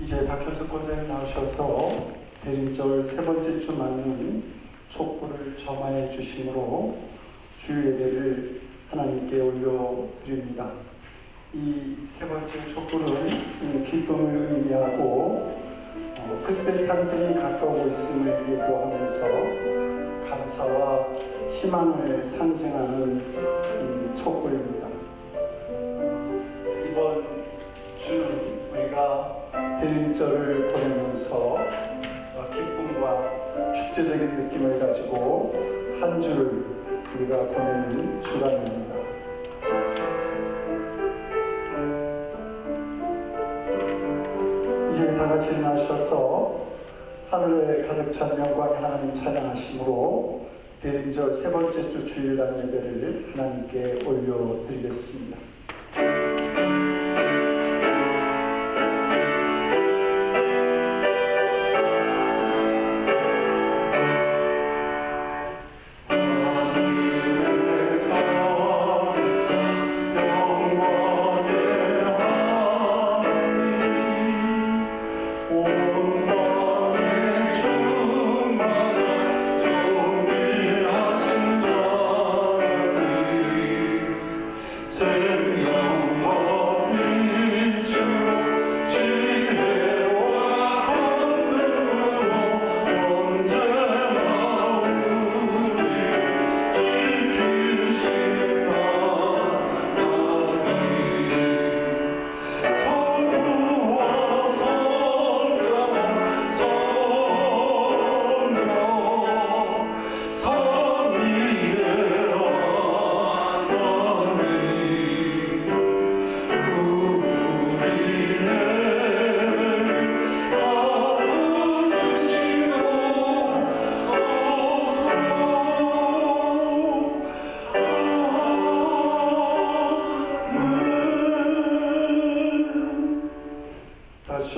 이제 박현숙 권사님 나오셔서 대림절 세 번째 주 맞는 촉구를 점화해 주심으로 주일 예배를 하나님께 올려드립니다. 이 세 번째 촉구는 기쁨을 의미하고 그리스도의 탄생이 가까우고 있음을 예고하면서 감사와 희망을 상징하는 촉구입니다. 이번 주는 우리가 대림절을 보내면서 기쁨과 축제적인 느낌을 가지고 한 주를 우리가 보내는 주간입니다. 이제 다 같이 일어나셔서 하늘에 가득 찬 영광의 하나님 찬양하심으로 대림절 세 번째 주 주일날 예배를 하나님께 올려드리겠습니다.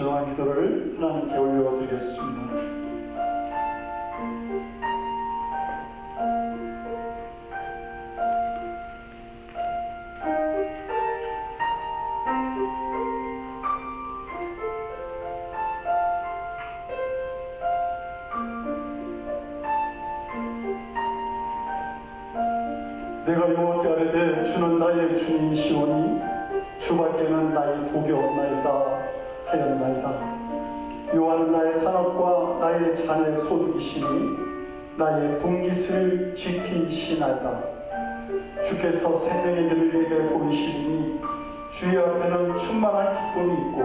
조용한 기도를 하나님께 올려드리겠습니다. 내가 여호와께 아뢰되 주는 나의 주님이시오니 주밖에는 나의 독이 없나이다 하였나이다. 여호와는 나의 산업과 나의 잔의 소득이시니 나의 분깃을 지키시나이다. 주께서 생명의 길을 내게 보이시니 주의 앞에는 충만한 기쁨이 있고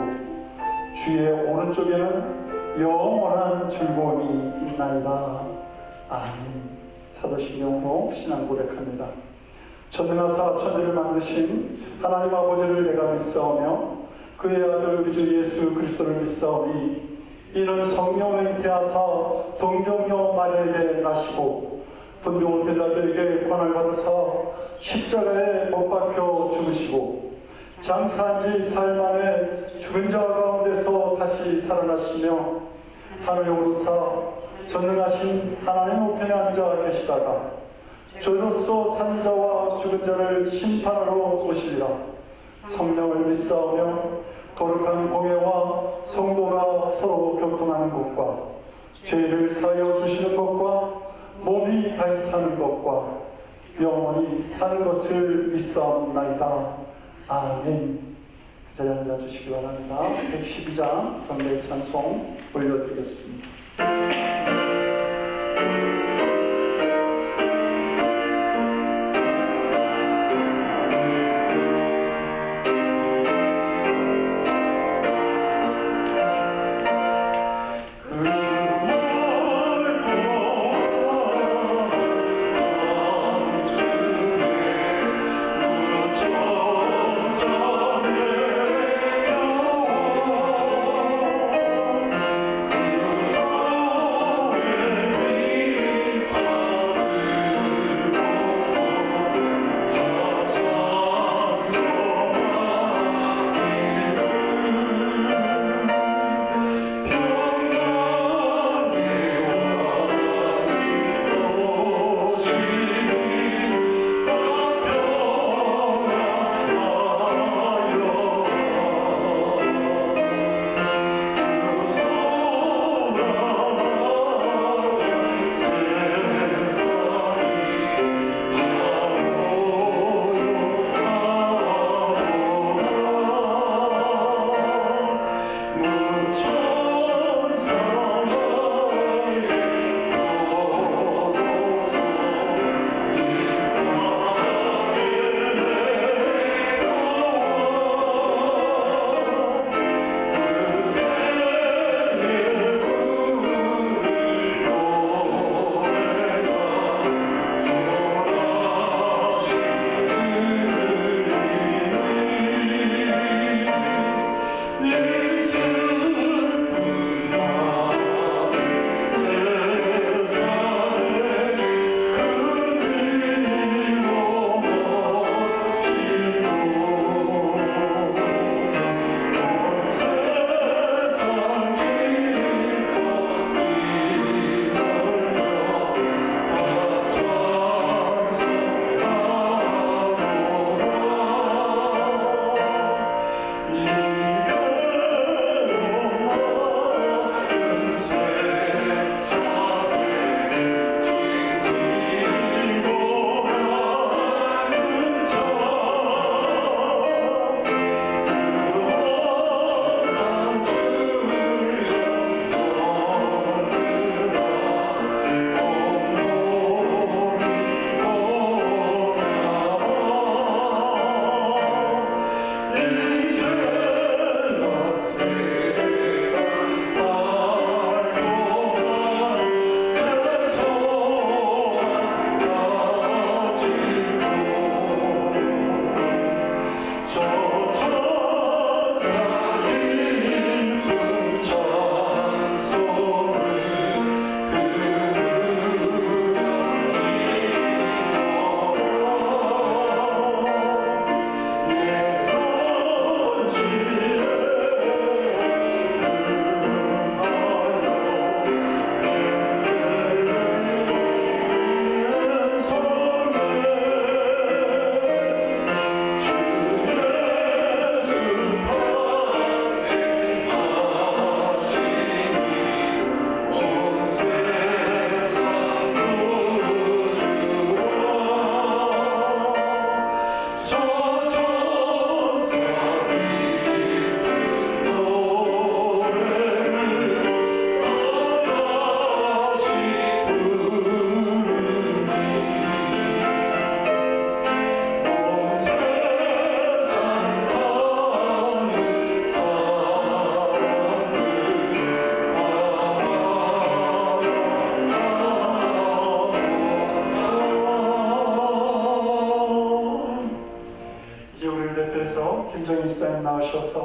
주의 오른쪽에는 영원한 즐거움이 있나이다. 아멘. 사도신경으로 신앙 고백합니다. 전능하사 천지를 만드신 하나님 아버지를 내가 믿사오며 그의 아들 우리 주 예수 그리스도를 믿사오니 이는 성령을 잉태하사 동정녀 마리아에게 나시고 분노 빌라도에게 권을 받으사 십자가에 못 박혀 죽으시고 장사한 지 사흘 만에 죽은 자 가운데서 다시 살아나시며 하늘에 오르사 전능하신 하나님 우편에 앉아 계시다가 저로서 산 자와 죽은 자를 심판하러 오시리라. 성령을 믿사오며 거룩한 공예와 성도가 서로 교통하는 것과 죄를 사하여 주시는 것과 몸이 다시 사는 것과 영원히 사는 것을 믿사옵나이다. 아멘. 그 자리에 앉아주시기 바랍니다. 112장 경배 찬송 올려드리겠습니다. So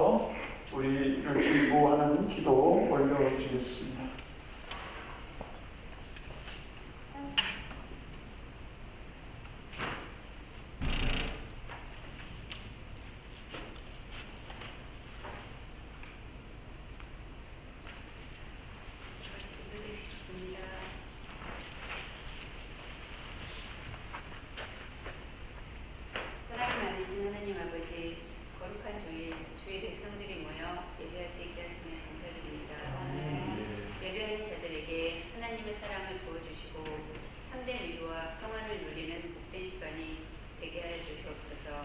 일어나서 우리를 중보하는 기도 올려드리겠습니다. 하나님 아버지, 거룩한 주의 백성들이 모여 예배할 수 있게 하시면 감사드립니다. 예배하는 자들에게 하나님의 사랑을 부어주시고 참된 위로와 평안을 누리는 복된 시간이 되게 하여 주시옵소서.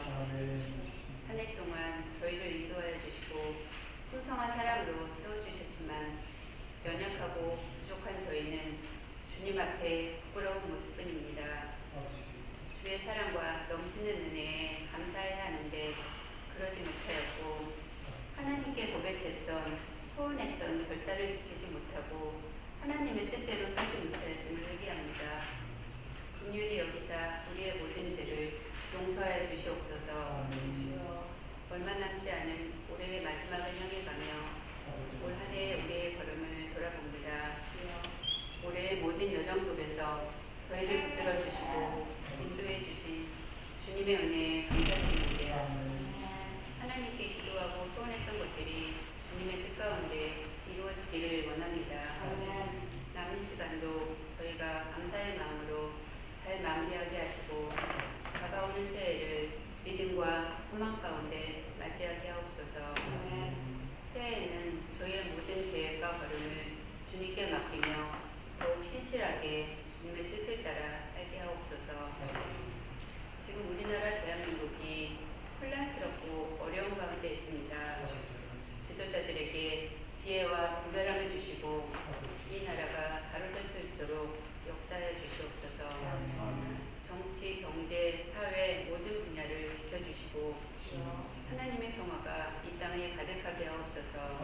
한 해 동안 저희를 인도하여 주시고 풍성한 사랑으로 채워주셨지만 연약하고 부족한 저희는 주님 앞에 부끄러운 모습뿐입니다. 주의 사랑과 넘치는 은혜에 감사해야 하는데 그러지 못하였고, 하나님께 고백했던 소원했던 결단을 지키지 못하고 하나님의 뜻대로 살지 못하였음을 회개합니다. 긍휼히 여기사 우리의 모든 죄를 용서하여 주시옵소서. 주여, 얼마 남지 않은 올해의 마지막을 향해 가며 올 한 해의 우리의 걸음을 돌아봅니다. 주여, 올해의 모든 여정 속에서 저희를 붙들어 주시고 인도해 주신 주님의 은혜에 감사드립니다. 하나님께 기도하고 소원했던 것들이 주님의 뜻 가운데 이루어지기를 원합니다. 남은 시간도 저희가 감사의 마음으로 잘 마무리하게 하시고 다가오는 새해를 믿음과 소망 가운데 맞이하게 하옵소서. 새해에는 저희의 모든 계획과 걸음을 주님께 맡기며 더욱 신실하게 주님의 뜻을 따라 살게 하옵소서. 지금 우리나라 대한민국이 혼란스럽고 어려운 가운데 있습니다. 지도자들에게 지혜와 분별함을 주시고 이 나라가 바로 설 수 있도록 역사해 주시옵소서. 정치, 경제, 사회 모든 분야를 지켜주시고 하나님의 평화가 이 땅에 가득하게 하옵소서.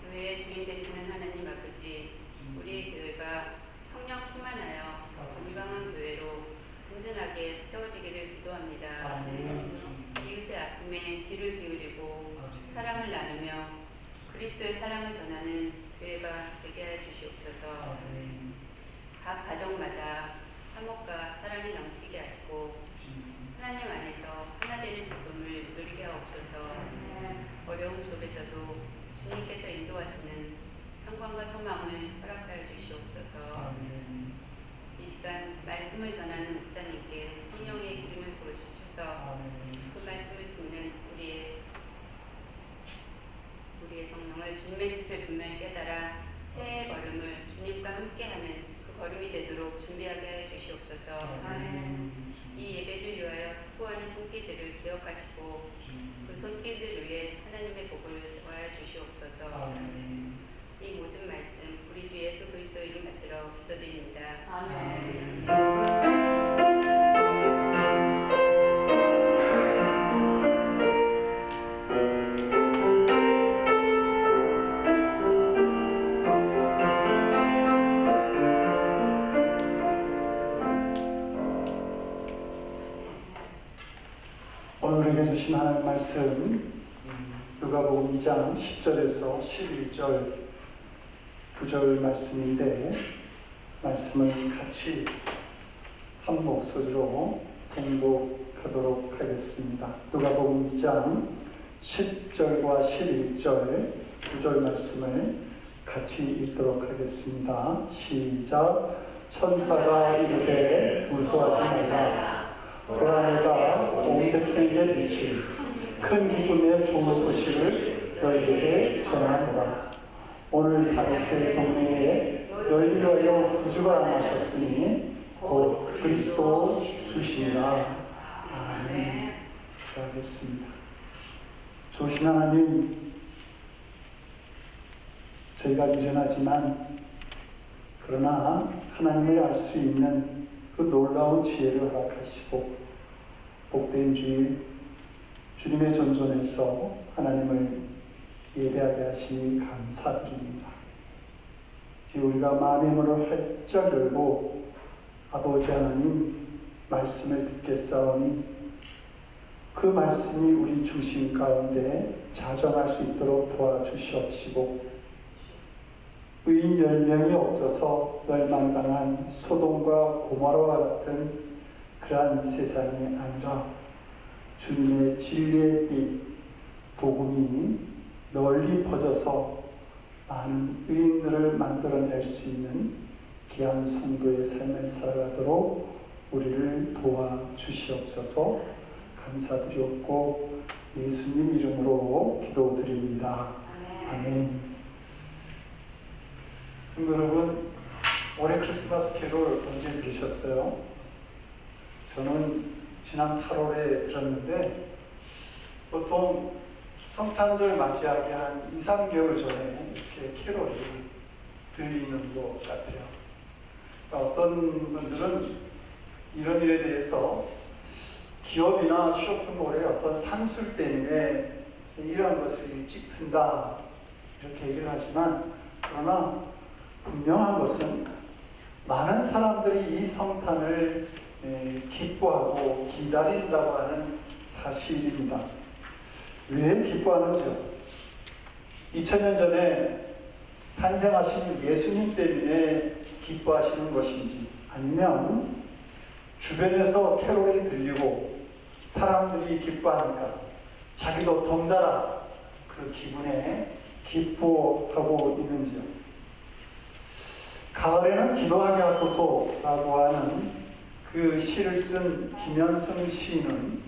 교회의 주인 되시는 하나님 아버지, 우리의 교회가 성령 충만하여 건강한 교회로 든든하게 세워지기를 기도합니다. 이웃의 아픔에 귀를 기울이고 사랑을 나누며 그리스도의 사랑을 전하는 교회가 되게 하여 주시옵소서. 각 가정마다 화목과 사랑이 넘치게 하시고 하나님 안에서 하나 되는 기쁨을 누리게 하옵소서. 어려움 속에서도 주님께서 인도하시는 평강과 소망을 허락하여 주시옵소서. 이 시간 말씀을 전하는 목사님께 성령의 기름을 부어주셔서 그 말씀을 듣는 우리의 성령을 주님의 뜻을 분명히 깨달아 새해의 걸음을 주님과 함께하는 그 걸음이 되도록 준비하게 하여 주시옵소서. 이 예배를 위하여 수고하는 손길들을 기억하시고 그 손길들 위해 하나님의 복을 더하여 주시옵소서. 이 모든 말씀 우리 주 예수 그리스도 이름 받들어 기도드립니다. 아멘. 오늘 우리에게 주신 하나님의 말씀 누가복음 2장 10절에서 11절 9절 말씀인데, 말씀을 같이 한 목소리로 봉독하도록 하겠습니다. 누가복음 2장 10절과 11절 9절 말씀을 같이 읽도록 하겠습니다. 시작. 천사가 이르되 무서워하지 말라. 보라, 내가 온 백성에게 미칠 큰 기쁨의 좋은 소식을 너희에게 전하노라. 오늘 다윗의 동네에 너희를 위하여 구주가 나셨으니 곧 그리스도 주시니라. 아멘. 기도하겠습니다. 좋으신 하나님, 저희가 미련하지만 그러나 하나님을 알 수 있는 그 놀라운 지혜를 허락하시고 복된 주일 주님의 존존에서 하나님을 예배하게 하시니 감사드립니다. 우리가 마음의 문을 활짝 열고 아버지 하나님 말씀을 듣겠사오니 그 말씀이 우리 중심 가운데 자정할 수 있도록 도와주시옵시고 의인 10명이 없어서 멸망당한 소돔과 고모라와 같은 그러한 세상이 아니라 주님의 진리의 빛, 복음이 널리 퍼져서 많은 의인들을 만들어낼 수 있는 귀한 성도의 삶을 살아가도록 우리를 도와주시옵소서. 감사드리옵고 예수님 이름으로 기도드립니다. 아멘. 여러분, 올해 크리스마스 캐롤 언제 들으셨어요? 저는 지난 8월에 들었는데 보통 성탄절 맞이하기 한 2, 3개월 전에 이렇게 캐롤이 들리는 것 같아요. 어떤 분들은 이런 일에 대해서 기업이나 쇼핑몰의 어떤 상술 때문에 이러한 것을 일찍 튼다 이렇게 얘기를 하지만, 그러나 분명한 것은 많은 사람들이 이 성탄을 기뻐하고 기다린다고 하는 사실입니다. 왜 기뻐하는지요? 2000년 전에 탄생하신 예수님 때문에 기뻐하시는 것인지, 아니면 주변에서 캐롤이 들리고 사람들이 기뻐하니까 자기도 덩달아 그 기분에 기뻐하고 있는지요? 가을에는 기도하게 하소서라고 하는 그 시를 쓴 김현승 시인은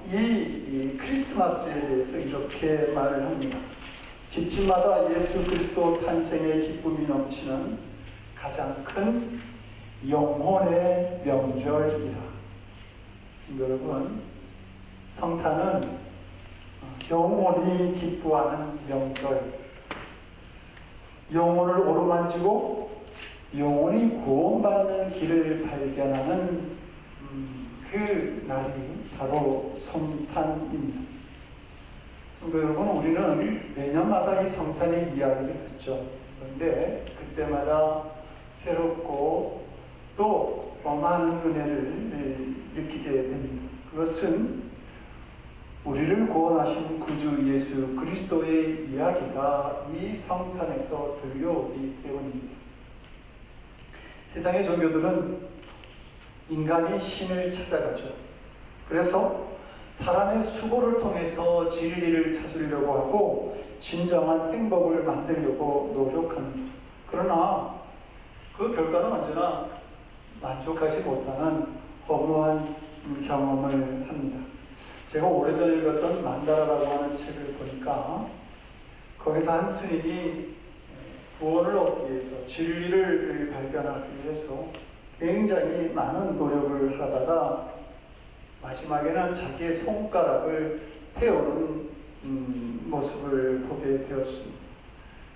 이 크리스마스에 대해서 이렇게 말을 합니다. 집집마다 예수 그리스도 탄생의 기쁨이 넘치는 가장 큰 영혼의 명절이다. 여러분, 성탄은 영혼이 기뻐하는 명절, 영혼을 오르만지고 영혼이 구원받는 길을 발견하는 그 날이 바로 성탄입니다. 여러분, 우리는 매년마다 이 성탄의 이야기를 듣죠. 그런데 그때마다 새롭고 또 많은 은혜를 느끼게 됩니다. 그것은 우리를 구원하신 구주 예수 그리스도의 이야기가 이 성탄에서 들려오기 때문입니다. 세상의 종교들은 인간이 신을 찾아가죠. 그래서 사람의 수고를 통해서 진리를 찾으려고 하고 진정한 행복을 만들려고 노력합니다. 그러나 그 결과는 언제나 만족하지 못하는 허무한 경험을 합니다. 제가 오래전에 읽었던 만다라라고 하는 책을 보니까 거기서 한 스님이 구원을 얻기 위해서, 진리를 발견하기 위해서 굉장히 많은 노력을 하다가 마지막에는 자기의 손가락을 태우는 모습을 보게 되었습니다.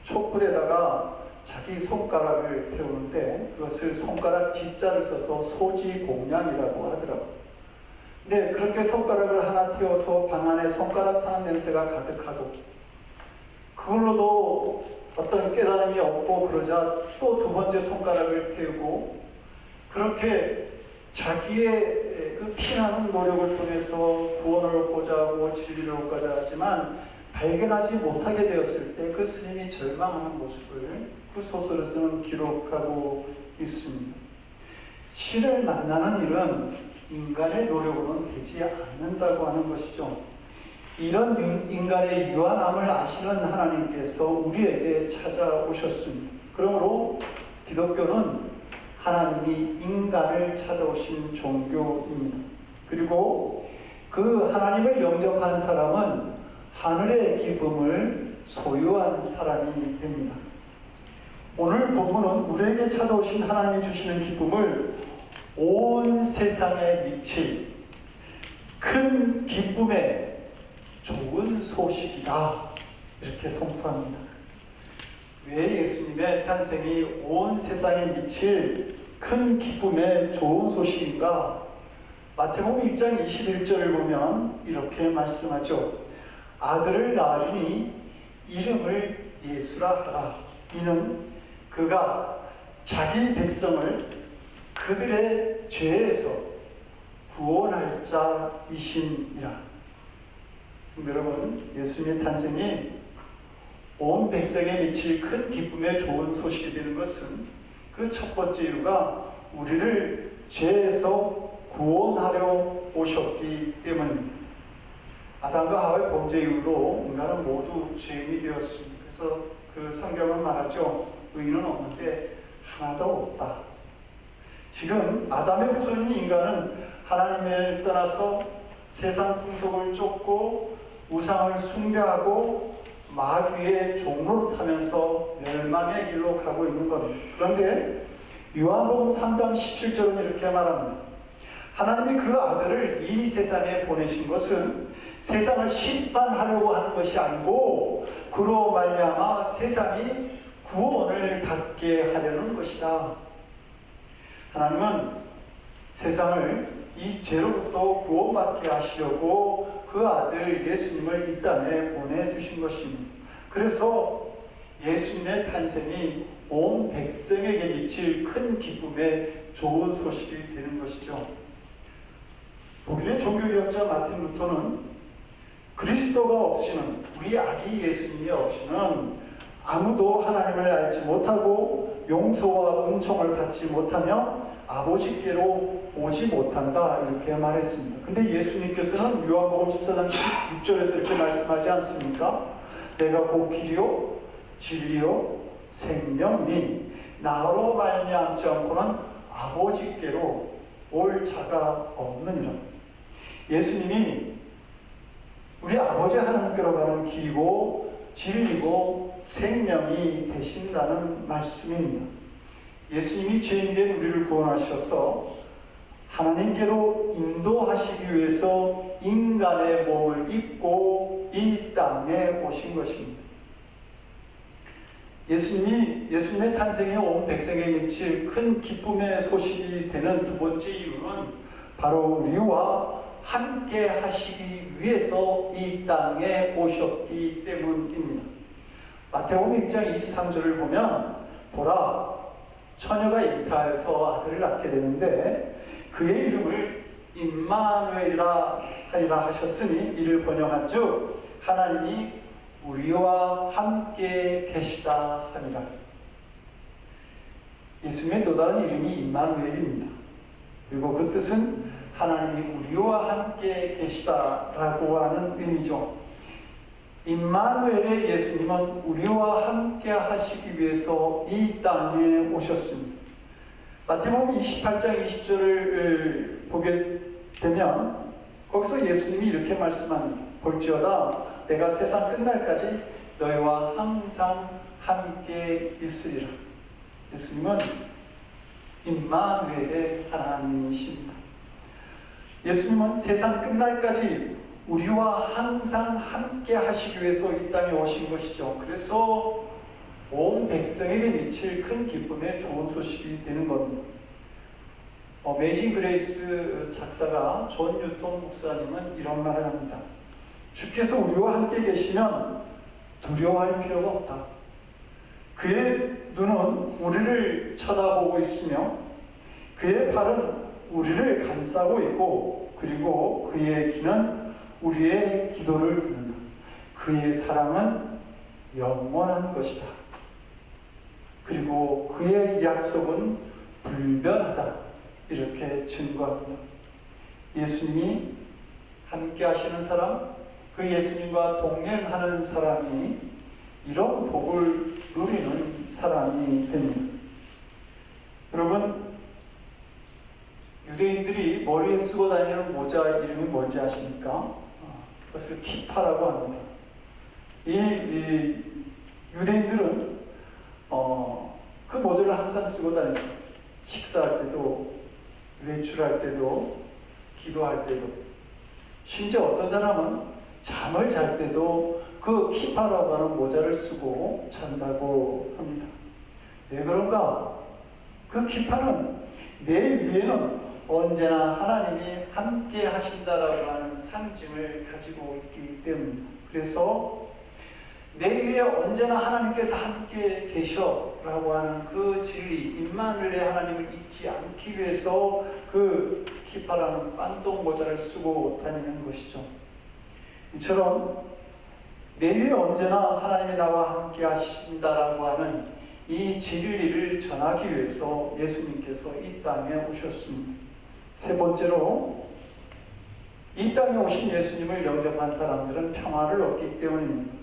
촛불에다가 자기 손가락을 태우는데 그것을 손가락 G자를 써서 소지공양이라고 하더라고요. 근데 그렇게 손가락을 하나 태워서 방 안에 손가락 타는 냄새가 가득하고, 그걸로도 어떤 깨달음이 없고 그러자 또 두 번째 손가락을 태우고, 그렇게 자기의 그 피나는 노력을 통해서 구원을 얻고자 하고 진리를 얻고자 하지만 발견하지 못하게 되었을 때 그 스님이 절망하는 모습을 그 소설에서는 기록하고 있습니다. 신을 만나는 일은 인간의 노력으로는 되지 않는다고 하는 것이죠. 이런 인간의 유한함을 아시는 하나님께서 우리에게 찾아오셨습니다. 그러므로 기독교는 하나님이 인간을 찾아오신 종교입니다. 그리고 그 하나님을 영접한 사람은 하늘의 기쁨을 소유한 사람이 됩니다. 오늘 본문은 우리에게 찾아오신 하나님이 주시는 기쁨을 온 세상에 미칠 큰 기쁨의 좋은 소식이다, 이렇게 선포합니다. 왜 예수님의 탄생이 온 세상에 미칠 큰 기쁨의 좋은 소식인가? 마태복음 1장 21절을 보면 이렇게 말씀하죠. 아들을 낳으리니 이름을 예수라 하라. 이는 그가 자기 백성을 그들의 죄에서 구원할 자이심이라. 여러분, 예수님의 탄생이 온 백성에 미칠 큰 기쁨의 좋은 소식이 되는 것은 그 첫 번째 이유가 우리를 죄에서 구원하려 오셨기 때문입니다. 아담과 하와의 범죄 이후로 인간은 모두 죄인이 되었습니다. 그래서 그 성경은 말하죠. 의인은 없는데 하나도 없다. 지금 아담의 후손인 인간은 하나님을 떠나서 세상 풍속을 쫓고 우상을 숭배하고 마귀의 종로를 타면서 멸망의 길로 가고 있는 겁니다. 그런데 요한복음 3장 17절은 이렇게 말합니다. 하나님이 그 아들을 이 세상에 보내신 것은 세상을 심판하려고 하는 것이 아니고 그로 말미암아 세상이 구원을 받게 하려는 것이다. 하나님은 세상을 이 죄로부터 구원받게 하시려고 그 아들 예수님을 이 땅에 보내주신 것입니다. 그래서 예수님의 탄생이 온 백성에게 미칠 큰 기쁨의 좋은 소식이 되는 것이죠. 독일의 종교개혁자 마틴 루터는 그리스도가 없이는, 우리 아기 예수님이 없이는 아무도 하나님을 알지 못하고 용서와 은총을 받지 못하며 아버지께로 오지 못한다, 이렇게 말했습니다. 근데 예수님께서는 요한복음 14장 16절에서 이렇게 말씀하지 않습니까? 내가 곧 길이요 진리요 생명이니 나로 말미암지 않고는 아버지께로 올 자가 없느니라. 예수님이 우리 아버지 하나님께로 가는 길이고 진리고 생명이 되신다는 말씀입니다. 예수님이 죄인된 우리를 구원하셔서 하나님께로 인도하시기 위해서 인간의 몸을 입고 이 땅에 오신 것입니다. 예수님의 탄생에 온 백성에 미칠 큰 기쁨의 소식이 되는 두 번째 이유는 바로 우리와 함께 하시기 위해서 이 땅에 오셨기 때문입니다. 마태복음 6장 23절을 보면 보라, 처녀가 잉타해서 아들을 낳게 되는데 그의 이름을 임마누엘이라 하리라 하셨으니 이를 번역한즉 하나님이 우리와 함께 계시다 하니라. 예수님의 또 다른 이름이 임마누엘입니다. 그리고 그 뜻은 하나님이 우리와 함께 계시다라고 하는 의미죠. 임마누엘의 예수님은 우리와 함께 하시기 위해서 이 땅에 오셨습니다. 마태복음 28장 20절을 보게 되면 거기서 예수님이 이렇게 말씀합니다. 볼지어다 내가 세상 끝날까지 너희와 항상 함께 있으리라. 예수님은 임마누엘의 하나님이십니다. 예수님은 세상 끝날까지 우리와 항상 함께 하시기 위해서 이 땅에 오신 것이죠. 그래서 온 백성에게 미칠 큰 기쁨의 좋은 소식이 되는 겁니다. 어메이징 그레이스 작사가 존 뉴턴 목사님은 이런 말을 합니다. 주께서 우리와 함께 계시면 두려워할 필요가 없다. 그의 눈은 우리를 쳐다보고 있으며 그의 팔은 우리를 감싸고 있고 그리고 그의 귀는 우리의 기도를 듣는다. 그의 사랑은 영원한 것이다. 그리고 그의 약속은 불변하다. 이렇게 증거합니다. 예수님이 함께 하시는 사람, 그 예수님과 동행하는 사람이 이런 복을 누리는 사람이 됩니다. 여러분, 유대인들이 머리에 쓰고 다니는 모자 이름이 뭔지 아십니까? 그것을 키파라고 합니다. 이 유대인들은 그 모자를 항상 쓰고 다니죠. 식사할 때도, 외출할 때도, 기도할 때도. 심지어 어떤 사람은 잠을 잘 때도 그 키파라고 하는 모자를 쓰고 잔다고 합니다. 왜 그런가? 그 키파는 내 위에는 언제나 하나님이 함께 하신다라고 하는 상징을 가지고 있기 때문입니다. 그래서 내 위에 언제나 하나님께서 함께 계셔라고 하는 그 진리, 임마누엘의 하나님을 잊지 않기 위해서 그 키파라는 빤똥 모자를 쓰고 다니는 것이죠. 이처럼 내 위에 언제나 하나님이 나와 함께 하신다라고 하는 이 진리를 전하기 위해서 예수님께서 이 땅에 오셨습니다. 세 번째로, 이 땅에 오신 예수님을 영접한 사람들은 평화를 얻기 때문입니다.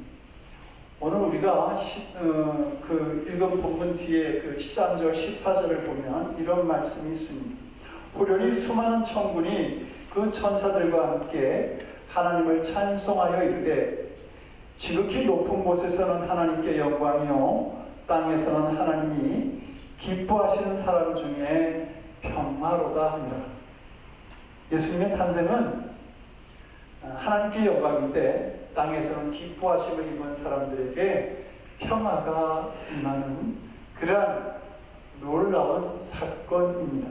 오늘 우리가 읽은 본문 뒤에 그 13절, 14절을 보면 이런 말씀이 있습니다. 호련히 수많은 천군이 그 천사들과 함께 하나님을 찬송하여 이르되 지극히 높은 곳에서는 하나님께 영광이요 땅에서는 하나님이 기뻐하시는 사람 중에 평화로다 하니라. 예수님의 탄생은 하나님께 영광인데 땅에서는 기뻐하심을 입은 사람들에게 평화가 임하는 그러한 놀라운 사건입니다.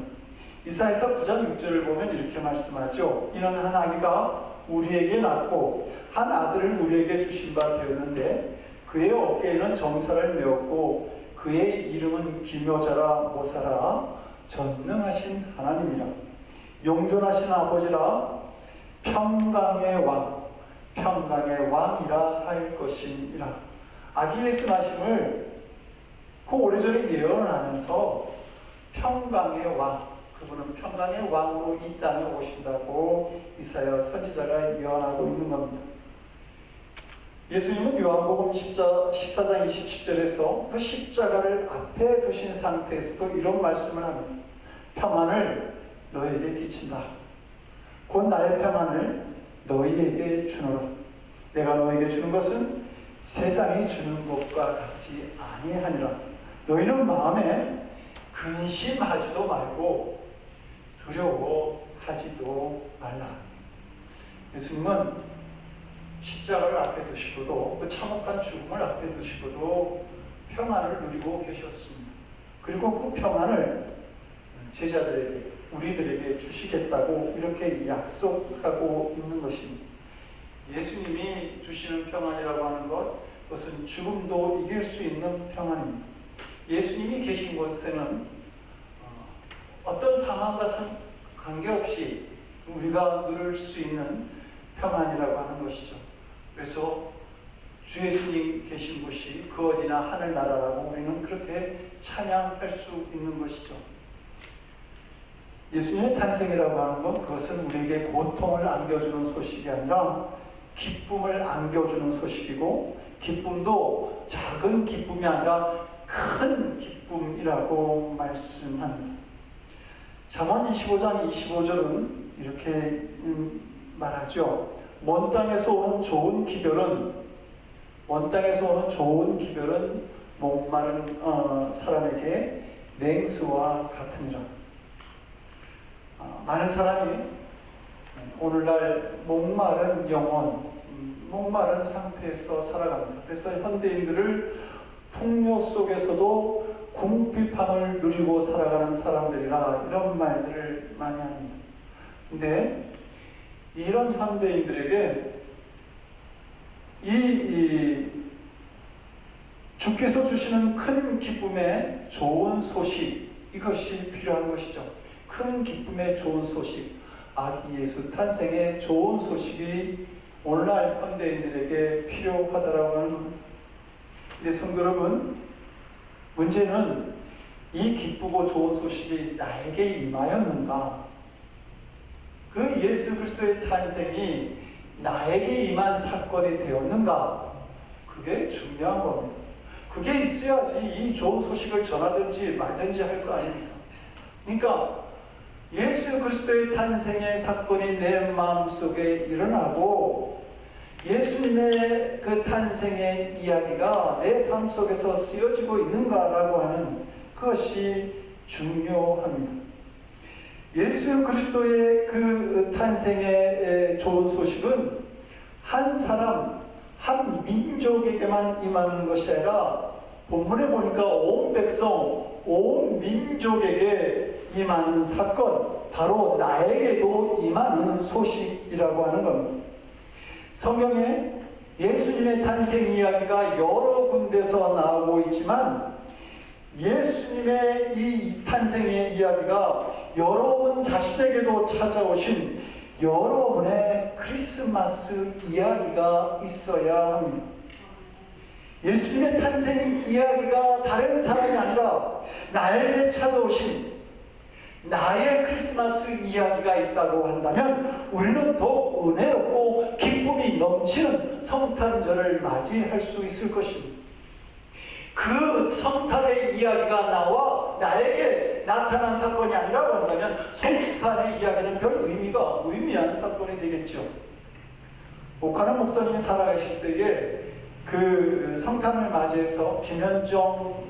이사야서 9장 6절을 보면 이렇게 말씀하죠. 이는 한 아기가 우리에게 낳고 한 아들을 우리에게 주신 바 되었는데 그의 어깨에는 정사를 메었고 그의 이름은 기묘자라 모사라 전능하신 하나님이라 용존하신 아버지라 평강의 왕, 평강의 왕이라 할 것이니라. 아기 예수 나심을 그 오래전에 예언을 하면서 평강의 왕, 그분은 평강의 왕으로 이 땅에 오신다고 이사야 선지자가 예언하고 있는 겁니다. 예수님은 요한복음 14장 27절에서 그 십자가를 앞에 두신 상태에서도 이런 말씀을 합니다. 평안을 너에게 끼친다. 곧 나의 평안을 너희에게 주노라. 내가 너에게 주는 것은 세상이 주는 것과 같지 아니하니라. 너희는 마음에 근심하지도 말고 두려워하지도 말라. 예수님은 십자가를 앞에 두시고도 그 참혹한 죽음을 앞에 두시고도 평안을 누리고 계셨습니다. 그리고 그 평안을 제자들에게, 우리들에게 주시겠다고 이렇게 약속하고 있는 것입니다. 예수님이 주시는 평안이라고 하는 것, 그것은 죽음도 이길 수 있는 평안입니다. 예수님이 계신 곳에는 어떤 상황과 관계없이 우리가 누릴 수 있는 평안이라고 하는 것이죠. 그래서 주 예수님 계신 곳이 그 어디나 하늘나라라고 우리는 그렇게 찬양할 수 있는 것이죠. 예수님의 탄생이라고 하는 것, 그것은 우리에게 고통을 안겨주는 소식이 아니라 기쁨을 안겨주는 소식이고, 기쁨도 작은 기쁨이 아니라 큰 기쁨이라고 말씀합니다. 잠언 25장 25절은 이렇게 말하죠. 먼 땅에서 오는 좋은 기별은 목마른 사람에게 냉수와 같으니라. 많은 사람이 오늘날 목마른 영혼, 목마른 상태에서 살아갑니다. 그래서 현대인들을 풍요 속에서도 궁핍함을 누리고 살아가는 사람들이라 이런 말들을 많이 합니다. 근데 이런 현대인들에게 이 주께서 주시는 큰 기쁨의 좋은 소식, 이것이 필요한 것이죠. 큰 기쁨의 좋은 소식, 아기 예수 탄생의 좋은 소식이 오늘날 현대인들에게 필요하다라고 하는 겁니다. 근데 성도 여러분, 문제는 이 기쁘고 좋은 소식이 나에게 임하였는가? 그 예수 그리스도의 탄생이 나에게 임한 사건이 되었는가? 그게 중요한 겁니다. 그게 있어야지 이 좋은 소식을 전하든지 말든지 할 거 아닙니까? 그러니까 예수 그리스도의 탄생의 사건이 내 마음속에 일어나고 예수님의 그 탄생의 이야기가 내 삶 속에서 쓰여지고 있는가라고 하는 그것이 중요합니다. 예수 그리스도의 그 탄생의 좋은 소식은 한 사람, 한 민족에게만 임하는 것이 아니라 본문에 보니까 온 백성, 온 민족에게 임하는 사건, 바로 나에게도 임하는 소식이라고 하는 겁니다. 성경에 예수님의 탄생 이야기가 여러 군데서 나오고 있지만 예수님의 이 탄생의 이야기가 여러분 자신에게도 찾아오신 여러분의 크리스마스 이야기가 있어야 합니다. 예수님의 탄생 이야기가 다른 사람이 아니라 나에게 찾아오신 나의 크리스마스 이야기가 있다고 한다면 우리는 더욱 은혜롭고 기쁨이 넘치는 성탄절을 맞이할 수 있을 것입니다. 그 성탄의 이야기가 나와 나에게 나타난 사건이 아니라고 한다면 성탄의 이야기는 별 의미가 무의미한 사건이 되겠죠. 오카노 목사님이 살아계실 때에 그 성탄을 맞이해서 김현정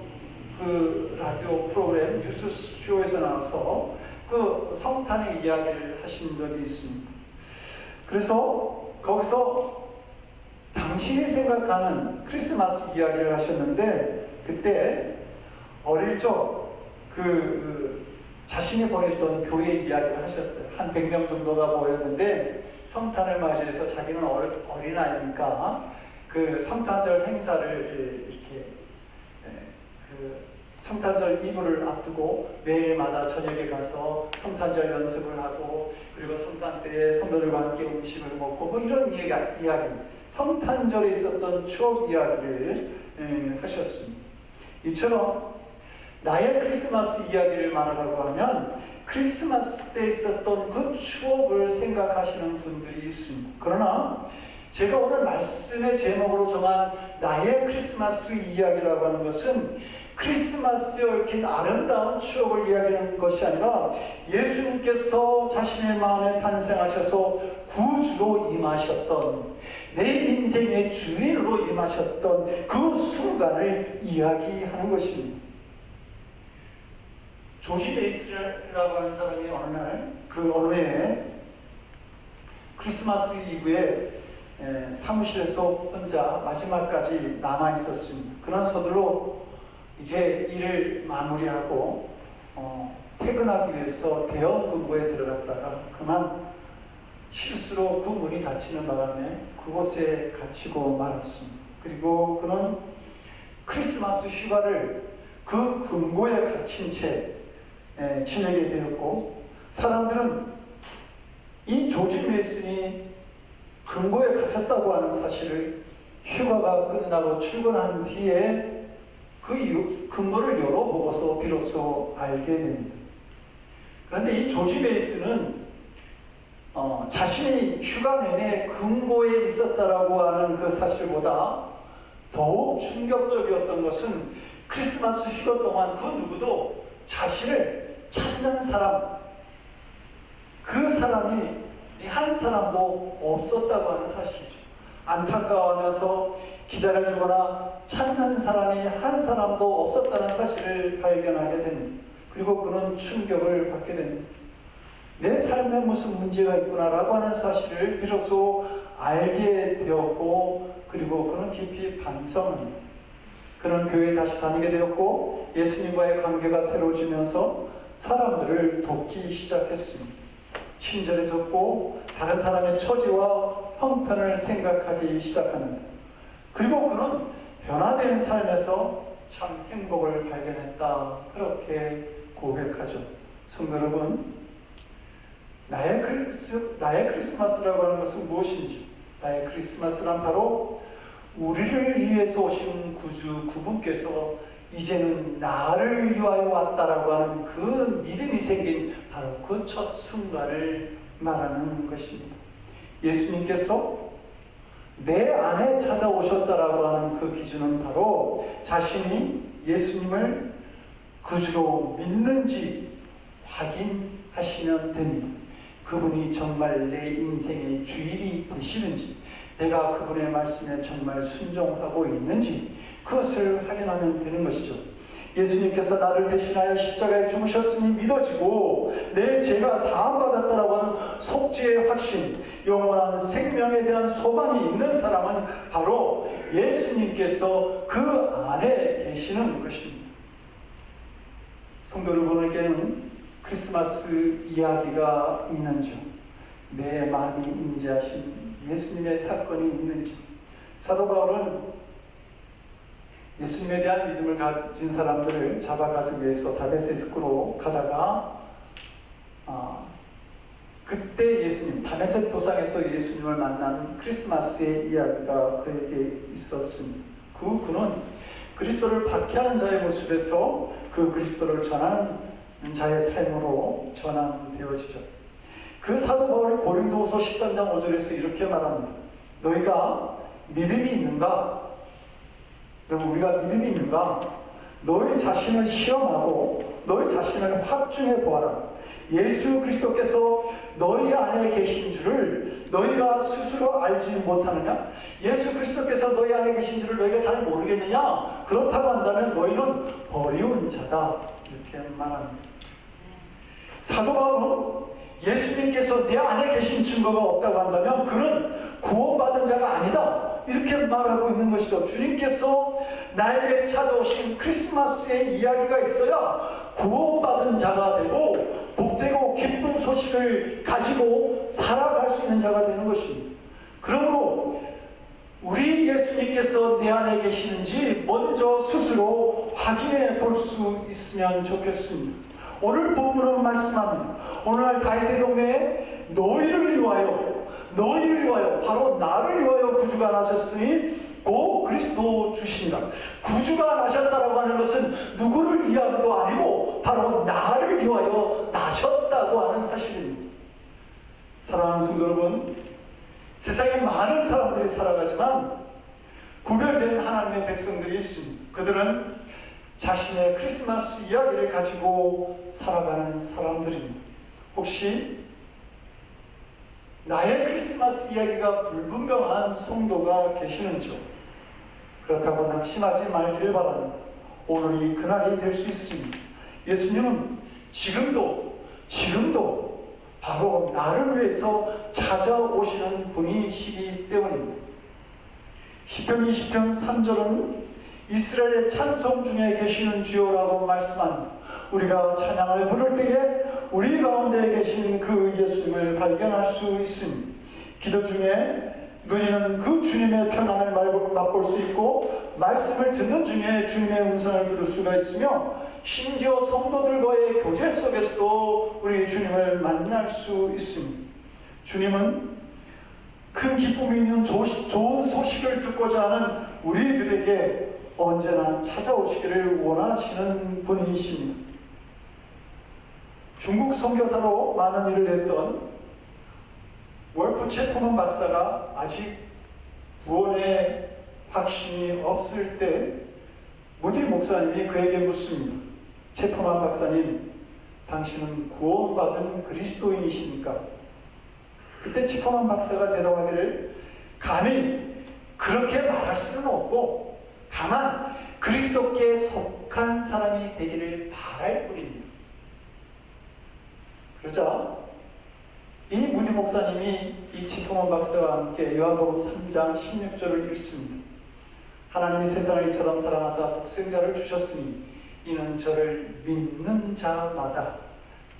그 라디오 프로그램 뉴스쇼에서 나와서 그 성탄의 이야기를 하신 적이 있습니다. 그래서 거기서 당신이 생각하는 크리스마스 이야기를 하셨는데 그때 어릴 적 자신이 보냈던 교회 이야기를 하셨어요. 한 100명 정도가 모였는데 성탄을 맞이해서 자기는 어린아이니까 그 성탄절 행사를 이렇게 성탄절 이브를 앞두고 매일마다 저녁에 가서 성탄절 연습을 하고 그리고 성탄 때에 성도들과 함께 음식을 먹고 뭐 이런 이야기 성탄절에 있었던 추억 이야기를 하셨습니다. 이처럼 나의 크리스마스 이야기를 말하라고 하면 크리스마스 때 있었던 그 추억을 생각하시는 분들이 있습니다. 그러나 제가 오늘 말씀의 제목으로 정한 나의 크리스마스 이야기라고 하는 것은 크리스마스에 얽힌 아름다운 추억을 이야기하는 것이 아니라 예수님께서 자신의 마음에 탄생하셔서 구주로 임하셨던 내 인생의 주인으로 임하셨던 그 순간을 이야기하는 것입니다. 조지 메이스라고 하는 사람이 어느 해에 크리스마스 이브에 사무실에서 혼자 마지막까지 남아 있었습니다. 그런 서둘러 이제 일을 마무리하고 퇴근하기 위해서 대형 금고에 들어갔다가 그만 실수로 그 문이 닫히는 바람에 그곳에 갇히고 말았습니다. 그리고 그는 크리스마스 휴가를 그 금고에 갇힌 채 지내게 되었고 사람들은 이 조지 메이슨이 금고에 갇혔다고 하는 사실을 휴가가 끝나고 출근한 뒤에 그 금고를 열어보고서 비로소 알게 됩니다. 그런데 이 조지 메이슨은 자신이 휴가 내내 금고에 있었다라고 하는 그 사실보다 더욱 충격적이었던 것은 크리스마스 휴가 동안 그 누구도 자신을 찾는 사람, 그 사람이 한 사람도 없었다고 하는 사실이죠. 안타까워하면서 기다려주거나 찾는 사람이 한 사람도 없었다는 사실을 발견하게 됩니다. 그리고 그는 충격을 받게 됩니다. 내 삶에 무슨 문제가 있구나라고 하는 사실을 비로소 알게 되었고 그리고 그는 깊이 반성합니다. 그는 교회에 다시 다니게 되었고 예수님과의 관계가 새로워지면서 사람들을 돕기 시작했습니다. 친절해졌고 다른 사람의 처지와 형편을 생각하기 시작합니다. 그리고 그는 변화된 삶에서 참 행복을 발견했다. 그렇게 고백하죠. 성도 여러분, 나의 크리스마스라고 하는 것은 무엇인지? 나의 크리스마스란 바로 우리를 위해서 오신 구주 그분께서 이제는 나를 위하여 왔다라고 하는 그 믿음이 생긴 바로 그 첫 순간을 말하는 것입니다. 예수님께서 내 안에 찾아오셨다라고 하는 그 기준은 바로 자신이 예수님을 구주로 믿는지 확인하시면 됩니다. 그분이 정말 내 인생의 주인이 되시는지, 내가 그분의 말씀에 정말 순종하고 있는지 그것을 확인하면 되는 것이죠. 예수님께서 나를 대신하여 십자가에 죽으셨으니 믿어지고 내 죄가 사함받았다라고 하는 속죄의 확신, 영원한 생명에 대한 소망이 있는 사람은 바로 예수님께서 그 안에 계시는 것입니다. 성도 여러분에게는 크리스마스 이야기가 있는지, 내 마음이 임재하신 예수님의 사건이 있는지, 사도 바울은 예수님에 대한 믿음을 가진 사람들을 잡아가기 위해서 다메섹으로 가다가 그때 예수님, 다메섹 도상에서 예수님을 만난 크리스마스의 이야기가 그에게 있었습니다. 그는 그리스도를 박해하는 자의 모습에서 그 그리스도를 전하는 자의 삶으로 전환되어지죠. 그 사도 바울이 고린도후서 13장 5절에서 이렇게 말합니다. 너희가 믿음이 있는가? 여러분, 우리가 믿음이 있는가? 너희 자신을 시험하고 너희 자신을 확증해 보아라. 예수 그리스도께서 너희 안에 계신 줄을 너희가 스스로 알지 못하느냐? 예수 그리스도께서 너희 안에 계신 줄을 너희가 잘 모르겠느냐? 그렇다고 한다면 너희는 버리운 자다. 이렇게 말합니다. 사도 바울은 예수님께서 내 안에 계신 증거가 없다고 한다면 그는 구원받은 자가 아니다. 이렇게 말하고 있는 것이죠. 주님께서 나에게 찾아오신 크리스마스의 이야기가 있어야 구원받은 자가 되고 복되고 기쁜 소식을 가지고 살아갈 수 있는 자가 되는 것입니다. 그러므로 우리 예수님께서 내 안에 계시는지 먼저 스스로 확인해 볼 수 있으면 좋겠습니다. 오늘 본문은 말씀합니다. 오늘날 다윗의 동네에 너희를 위하여 바로 나를 위하여 구주가 나셨으니 곧 그리스도 주시니라. 구주가 나셨다라고 하는 것은 누구를 위함도 아니고 바로 나를 위하여 나셨다고 하는 사실입니다. 사랑하는 성도 여러분, 세상에 많은 사람들이 살아가지만 구별된 하나님의 백성들이 있습니다. 그들은 자신의 크리스마스 이야기를 가지고 살아가는 사람들입니다. 혹시 나의 크리스마스 이야기가 불분명한 성도가 계시는지요? 그렇다고 낙심하지 말기를 바랍니다. 오늘이 그날이 될 수 있습니다. 예수님은 지금도 바로 나를 위해서 찾아오시는 분이시기 때문입니다. 시편 20편 3절은 이스라엘의 찬송 중에 계시는 주여라고 말씀합니다. 우리가 찬양을 부를 때에 우리 가운데 계신 그 예수님을 발견할 수 있습니다. 기도 중에 누리는 그 주님의 평안을 맛볼 수 있고 말씀을 듣는 중에 주님의 음성을 들을 수가 있으며 심지어 성도들과의 교제 속에서도 우리 주님을 만날 수 있습니다. 주님은 큰 기쁨이 있는 좋은 소식을 듣고자 하는 우리들에게 언제나 찾아오시기를 원하시는 분이십니다. 중국 선교사로 많은 일을 했던 월프 체프먼 박사가 아직 구원의 확신이 없을 때 무디 목사님이 그에게 묻습니다. 체프먼 박사님, 당신은 구원받은 그리스도인이십니까? 그때 체프먼 박사가 대답하기를 감히 그렇게 말할 수는 없고 다만 그리스도께 속한 사람이 되기를 바랄 뿐입니다. 그러자 이 무디 목사님이 이 체프먼 박사와 함께 요한복음 3장 16절을 읽습니다. 하나님이 세상을 이처럼 사랑하사 독생자를 주셨으니 이는 저를 믿는 자마다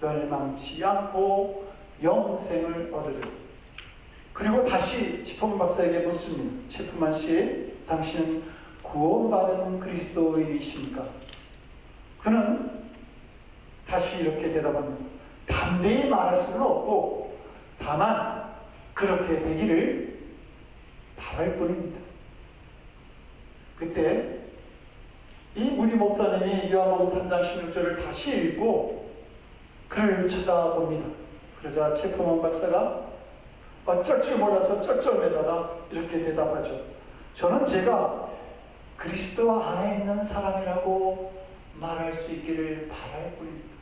멸망치 않고 영생을 얻으리라. 그리고 다시 체프먼 박사에게 묻습니다. 체프먼 씨, 당신은 구원받은 그리스도인이십니까? 그는 다시 이렇게 대답합니다. 담대히 말할 수는 없고 다만 그렇게 되기를 바랄 뿐입니다. 그때 이 무디 목사님이 요한복음 3장 16절을 다시 읽고 그를 쳐다봅니다. 그러자 체프먼 박사가 어쩔 줄 몰라서 쩔쩔매다가 이렇게 대답하죠. 저는 제가 그리스도 안에 있는 사람이라고 말할 수 있기를 바랄 뿐입니다.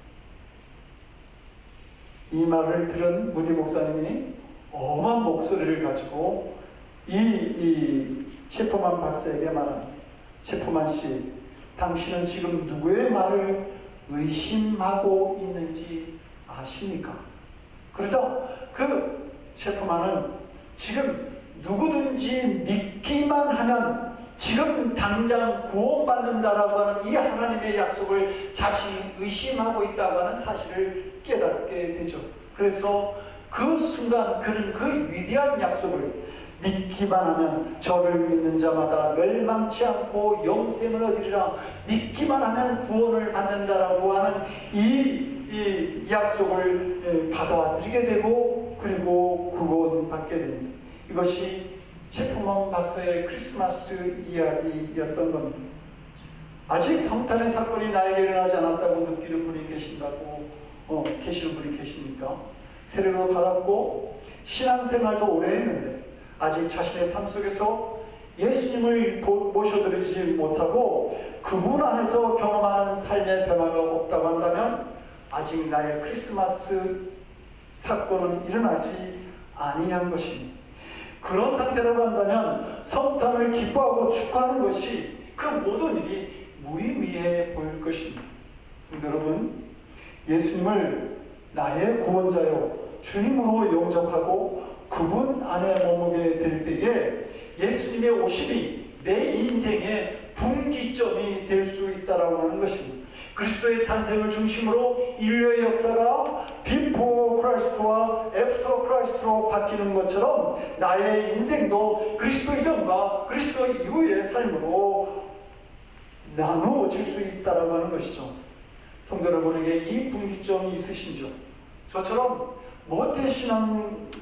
이 말을 들은 무디 목사님이 엄한 목소리를 가지고 이 체프먼 박사에게 말합니다. 체프먼 씨, 당신은 지금 누구의 말을 의심하고 있는지 아십니까? 그러자 그 체프먼은 지금 누구든지 믿기만 하면 지금 당장 구원받는다라고 하는 이 하나님의 약속을 자신이 의심하고 있다고 하는 사실을 깨닫게 되죠. 그래서 그 순간 그는 그 위대한 약속을 믿기만 하면 저를 믿는 자마다 멸망치 않고 영생을 얻으리라. 믿기만 하면 구원을 받는다라고 하는 이 약속을 받아들이게 되고 그리고 구원받게 됩니다. 이것이 체프먼 박사의 크리스마스 이야기였던 겁니다. 아직 성탄의 사건이 나에게 일어나지 않았다고 느끼는 분이 계신다고 계시는 분이 계십니까? 세례도 받았고 신앙생활도 오래 했는데 아직 자신의 삶 속에서 예수님을 모셔드리지 못하고 그분 안에서 경험하는 삶의 변화가 없다고 한다면 아직 나의 크리스마스 사건은 일어나지 아니한 것입니다. 그런 상태라고 한다면 성탄을 기뻐하고 축하하는 것이 그 모든 일이 무의미해 보일 것입니다. 여러분, 예수님을 나의 구원자요 주님으로 영접하고 그분 안에 머무게 될 때에 예수님의 오심이 내 인생의 분기점이 될 수 있다라고 하는 것입니다. 그리스도의 탄생을 중심으로 인류의 역사가 비포 크라이스트와 애프터 크라이스트로 바뀌는 것처럼 나의 인생도 그리스도 이전과 그리스도 이후의 삶으로 나누어질 수 있다라고 하는 것이죠. 성도 여러분에게 이 분기점이 있으신지요? 저처럼 모태신앙부터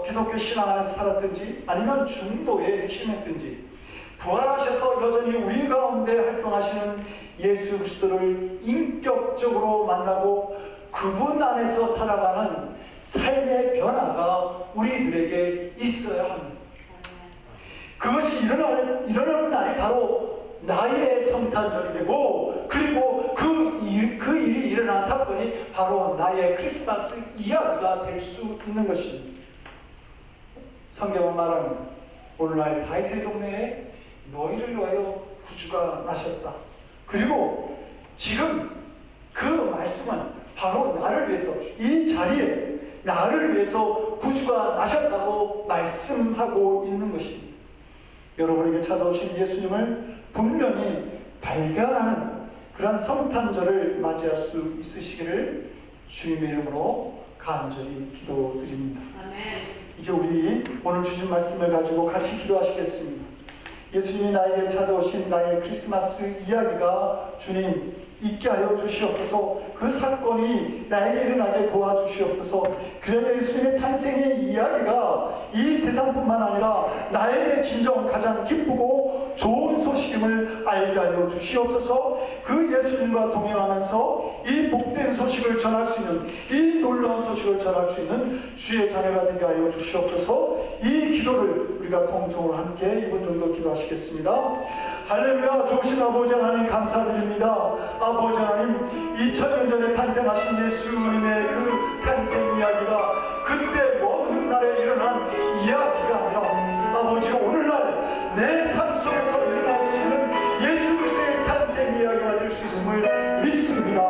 기독교 신앙 안에서 살았든지 아니면 중도에 심했든지 부활하셔서 여전히 우리 가운데 활동하시는 예수 그리스도를 인격적으로 만나고 그분 안에서 살아가는 삶의 변화가 우리들에게 있어야 합니다. 그것이 일어나는 날이 바로 나의 성탄절이 되고 그리고 그 일이 일어난 사건이 바로 나의 크리스마스 이야기가 될 수 있는 것입니다. 성경은 말합니다. 오늘날 다윗의 동네에 너희를 위하여 구주가 나셨다. 그리고 지금 그 말씀은 바로 나를 위해서 이 자리에 나를 위해서 구주가 나셨다고 말씀하고 있는 것입니다. 여러분에게 찾아오신 예수님을 분명히 발견하는 그런 성탄절을 맞이할 수 있으시기를 주님의 이름으로 간절히 기도드립니다. 아멘. 이제 우리 오늘 주신 말씀을 가지고 같이 기도하시겠습니다. 예수님이 나에게 찾아오신 나의 크리스마스 이야기가 주님 있게 하여 주시옵소서. 그 사건이 나에게 일어나게 도와주시옵소서. 그래야 예수님의 탄생의 이야기가 이 세상뿐만 아니라 나에게 진정 가장 기쁘고 좋은 소식임을 알게 하여 주시옵소서. 그 예수님과 동행하면서 이 복된 소식을 전할 수 있는, 이 놀라운 소식을 전할 수 있는 주의 자녀가 되게 하여 주시옵소서. 이 기도를 우리가 통성으로 함께 2분 정도 기도하시겠습니다. 할렐루야. 좋으신 아버지 하나님 감사드립니다. 아버지 하나님, 2000년 전에 탄생하신 예수님의 그 탄생 이야기가 그때 먼 훗날에 일어난 이야기가 아니라 아버지 오늘날 내 삶 속에서 일어날 수 있는 예수 그리스도의 탄생 이야기가 될 수 있음을 믿습니다.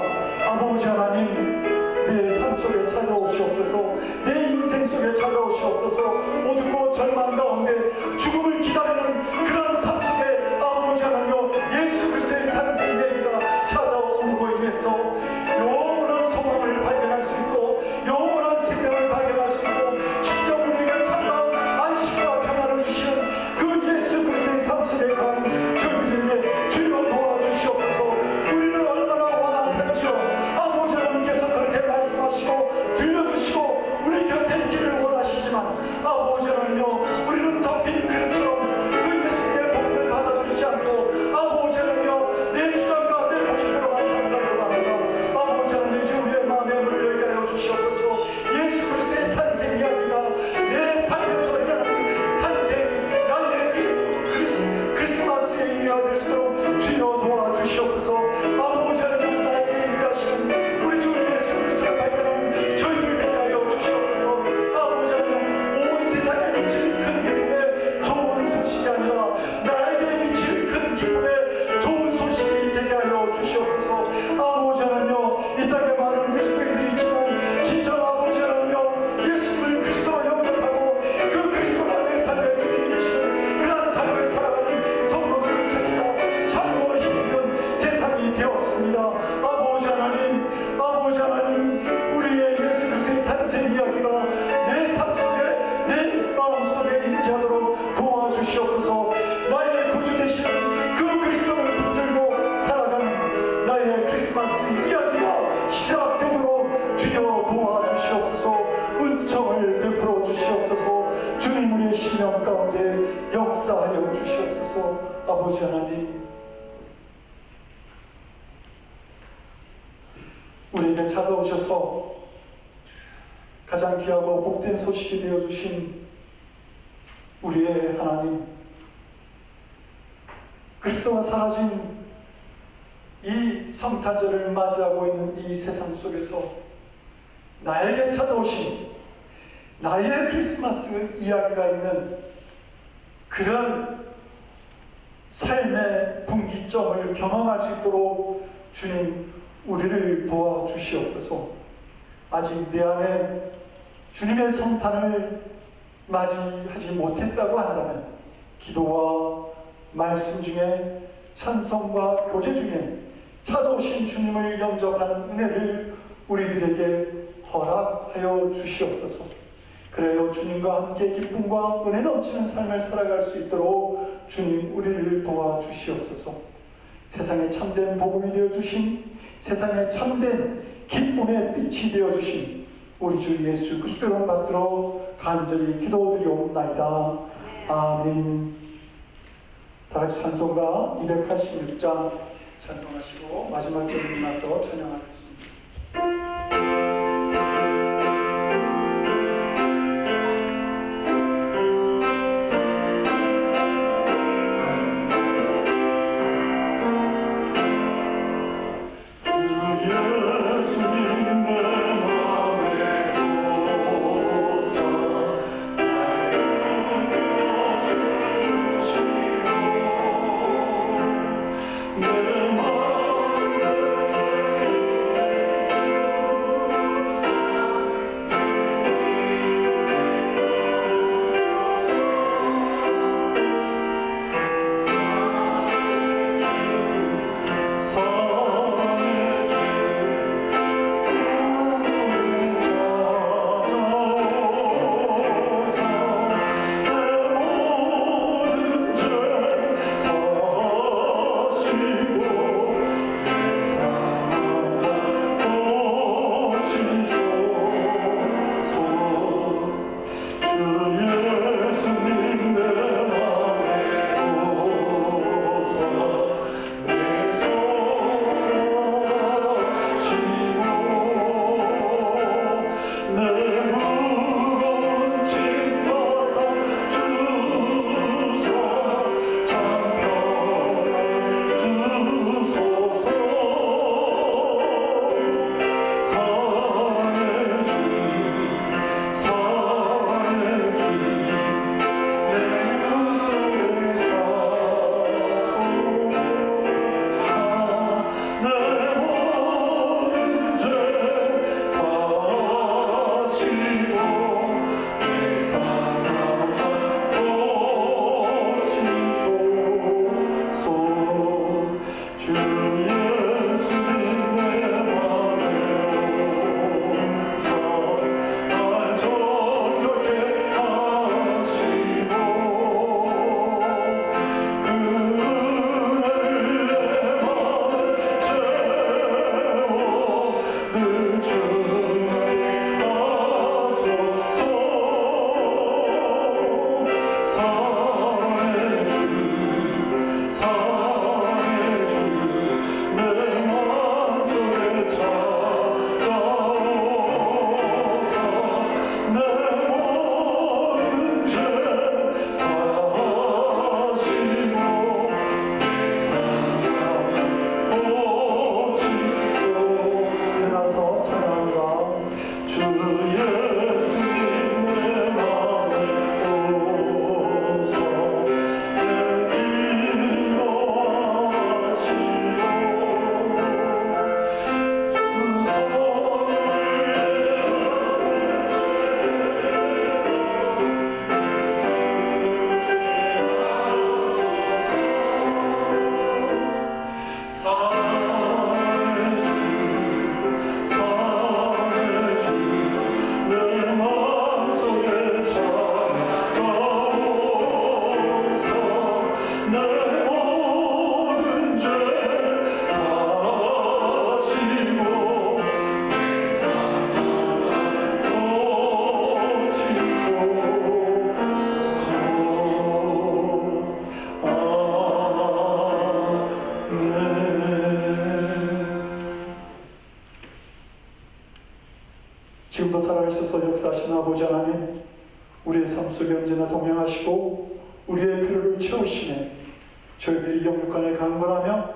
아버지 하나님, 내 삶 속에 찾아오시옵소서. 내 인생 속에 찾아오시옵소서. 어둡고 절망 가운데 죽음을 기다리는 그런 삶 속에 아버지 하나님, 예수 그리스도의 탄생 얘기가 찾아옴으로 인해서 영원한 소망을 발견할 수 있고 영원한 생명을 발견할 수 있고 아버지 하나님, 우리에게 찾아오셔서 가장 귀하고 복된 소식이 되어주신 우리의 하나님, 그리스도가 사라진 이 성탄절을 맞이하고 있는 이 세상 속에서 나에게 찾아오신 나의 크리스마스 이야기가 있는 그런 삶의 분기점을 경험할 수 있도록 주님 우리를 도와주시옵소서. 아직 내 안에 주님의 성탄을 맞이하지 못했다고 한다면 기도와 말씀 중에 찬송과 교제 중에 찾아오신 주님을 영접하는 은혜를 우리들에게 허락하여 주시옵소서. 그래요 주님과 함께 기쁨과 은혜 넘치는 삶을 살아갈 수 있도록 주님 우리를 도와주시옵소서. 세상에 참된 복음이 되어주신, 세상에 참된 기쁨의 빛이 되어주신 우리 주 예수 그리스도를 받들어 간절히 기도드리옵나이다. 아멘. 다같이 찬송가 286장 찬송하시고 마지막 절을 나서 찬양하겠습니다. 내 마음에 속에 언제나 동행하시고 우리의 필요를 채우시네 저희들이 영육간에 강건하며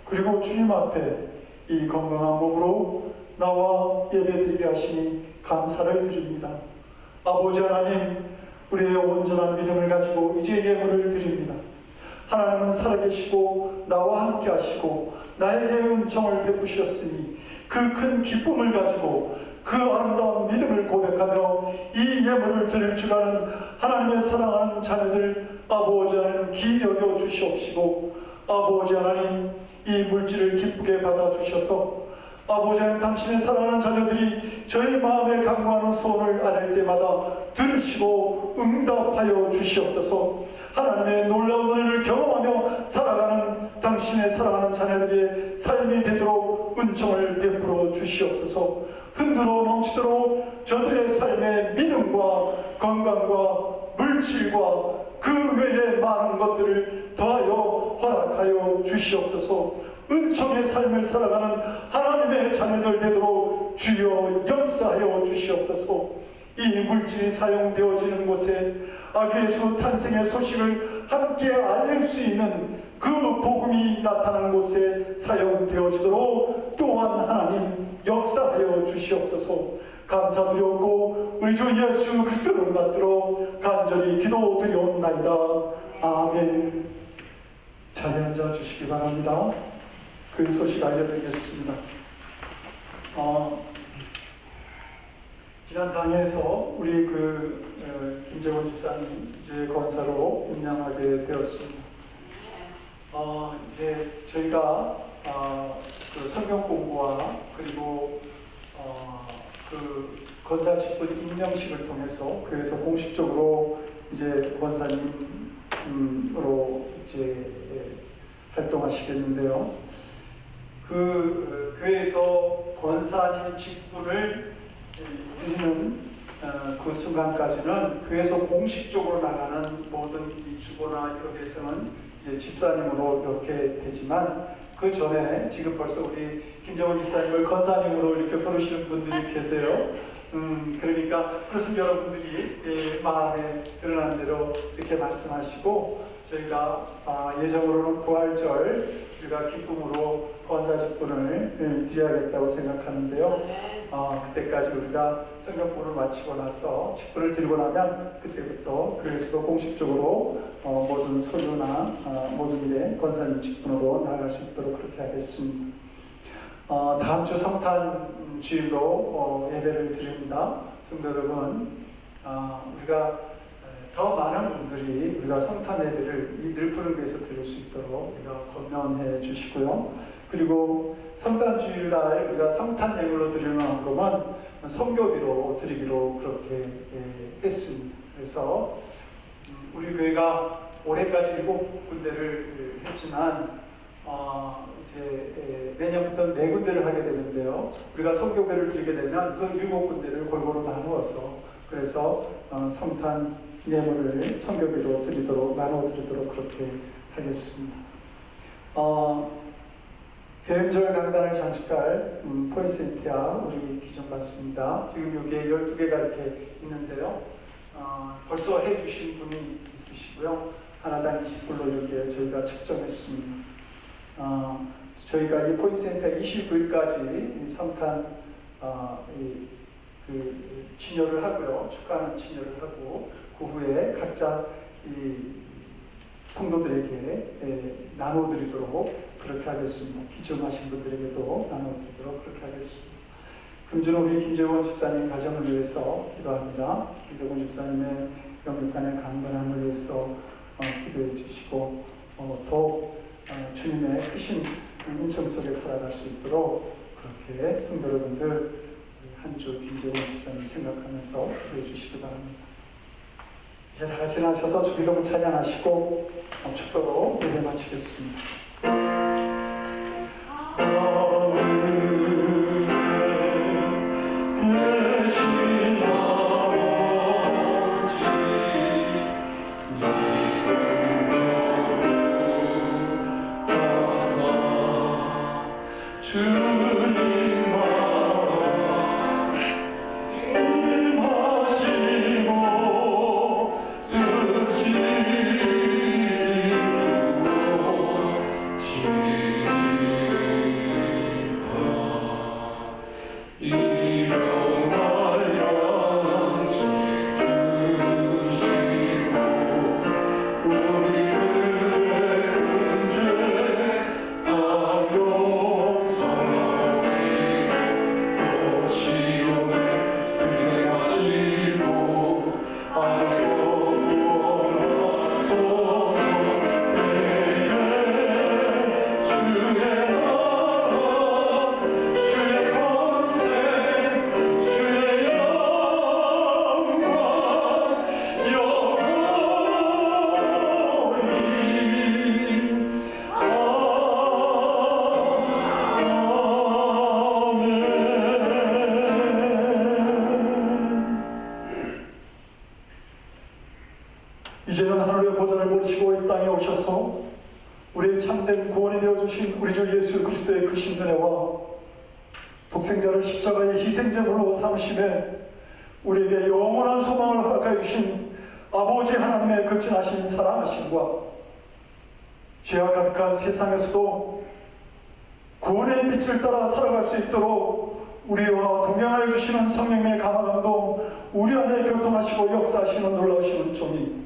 그리고 주님 앞에 이 건강한 몸으로 나와 예배드리게 하시니 감사를 드립니다. 아버지 하나님, 우리의 온전한 믿음을 가지고 이제 예물을 드립니다. 하나님은 살아계시고 나와 함께 하시고 나에게 은총을 베푸셨으니 그 큰 기쁨을 가지고 그 아름다운 믿음을 고백하며 이 예물을 드릴 줄 아는 하나님의 사랑하는 자녀들 아버지 하나님 기이 여겨 주시옵시고 아버지 하나님 이 물질을 기쁘게 받아주셔서 아버지 하나님 당신의 사랑하는 자녀들이 저희 마음에 간구하는 소원을 아뢰 때마다 들으시고 응답하여 주시옵소서. 하나님의 놀라운 은혜를 경험하며 살아가는 당신의 사랑하는 자녀들의 삶이 되도록 은총을 베풀어 주시옵소서. 흔들어 넘치도록 저들의 삶의 믿음과 건강과 물질과 그 외의 많은 것들을 더하여 허락하여 주시옵소서. 은총의 삶을 살아가는 하나님의 자녀들 되도록 주여 역사하여 주시옵소서. 이 물질이 사용되어지는 곳에 아기 예수 탄생의 소식을 함께 알릴 수 있는 그 복음이 나타나는 곳에 사용되어지도록 또한 하나님 역사하여 주시옵소서. 감사드렸고 우리 주 예수 그리스도를 받들어 간절히 기도드리옵나이다. 아멘. 자리 앉아 주시기 바랍니다. 그 소식 알려드리겠습니다. 지난 당에서 우리 김재원 집사님 이제 권사로 임명하게 되었습니다. 이제 저희가 그 성경 공부와 그리고 그 권사 직분 임명식을 통해서 교회에서 공식적으로 이제 권사님으로 이제 활동하시겠는데요. 그 교회에서 권사님 직분을 드리는 그 순간까지는 교회에서 공식적으로 나가는 모든 이 주보나 이런 데서는 이제 집사님으로 이렇게 되지만 그 전에 지금 벌써 우리 김정은 집사님을 권사님으로 이렇게 부르시는 분들이 계세요. 그러니까 그것은 여러분들이 마음에 드러난 대로 이렇게 말씀하시고 저희가 예정으로는 부활절 우리가 기쁨으로 권사 직분을 드려야겠다고 생각하는데요. 그때까지 우리가 성경공부를 마치고 나서 직분을 드리고 나면 그때부터 교회에서도 공식적으로 모든 소유나 모든 일에 권사님 직분으로 나아갈 수 있도록 그렇게 하겠습니다. 다음 주 성탄 주일로 예배를 드립니다. 성도 여러분, 우리가 더 많은 분들이 우리가 성탄 예배를 이 늘푸른 교회에서 드릴 수 있도록 우리가 권면해 주시고요. 그리고 성탄 주일날 우리가 성탄 예물로 드리는 헌금은 선교비로 드리기로 그렇게 했습니다. 그래서 우리 교회가 올해까지 7군데를 했지만 이제 내년부터 4군데를 하게 되는데요. 우리가 선교비를 드리게 되면 그 7군데를 골고루 나누어서 그래서 성탄 예물을 선교비로 드리도록 나눠 드리도록 그렇게 하겠습니다. 대음절 강단을 장식할 포인센티아 우리 기존 같습니다. 지금 여기에 12개가 이렇게 있는데요. 벌써 해주신 분이 있으시고요. 하나당 20불로 여기에 저희가 책정했습니다. 저희가 이 포인센티아 29일까지 성탄 진열을 하고요. 축하하는 진열을 하고 그 후에 각자 이 성도들에게 나눠드리도록 그렇게 하겠습니다. 기증하신 분들에게도 나눠드리도록 그렇게 하겠습니다. 금주는 우리 김재원 집사님 가정을 위해서 기도합니다. 김재원 집사님의 영육간의 강건함을 위해서 기도해 주시고 더욱 주님의 크신 은총 속에 살아갈 수 있도록 그렇게 성도 여러분들 한 주 김재원 집사님 생각하면서 기도해 주시기 바랍니다. 이제 다 같이 나셔서 주기도문 찬양하시고 축도로 예배 마치겠습니다. 오셔서 우리의 참된 구원이 되어주신 우리 주 예수 그리스도의 크신 은혜와 독생자를 십자가의 희생제물로 삼으심에 우리에게 영원한 소망을 허락하여 주신 아버지 하나님의 극진하신 사랑하심과 죄악 가득한 세상에서도 구원의 빛을 따라 살아갈 수 있도록 우리와 동행하여 주시는 성령의 감화감동, 우리 안에 교통하시고 역사하시는 놀라우신 은총이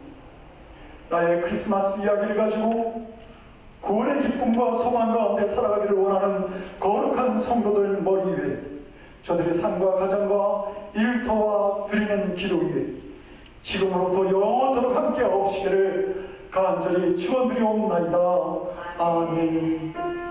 나의 크리스마스 이야기를 가지고 구원의 기쁨과 소망 가운데 살아가기를 원하는 거룩한 성도들 머리 위에, 저들의 삶과 가정과 일터와 드리는 기도 위에 지금으로부터 영원토록 함께 하옵시기를 간절히 축원드리옵나이다. 아멘.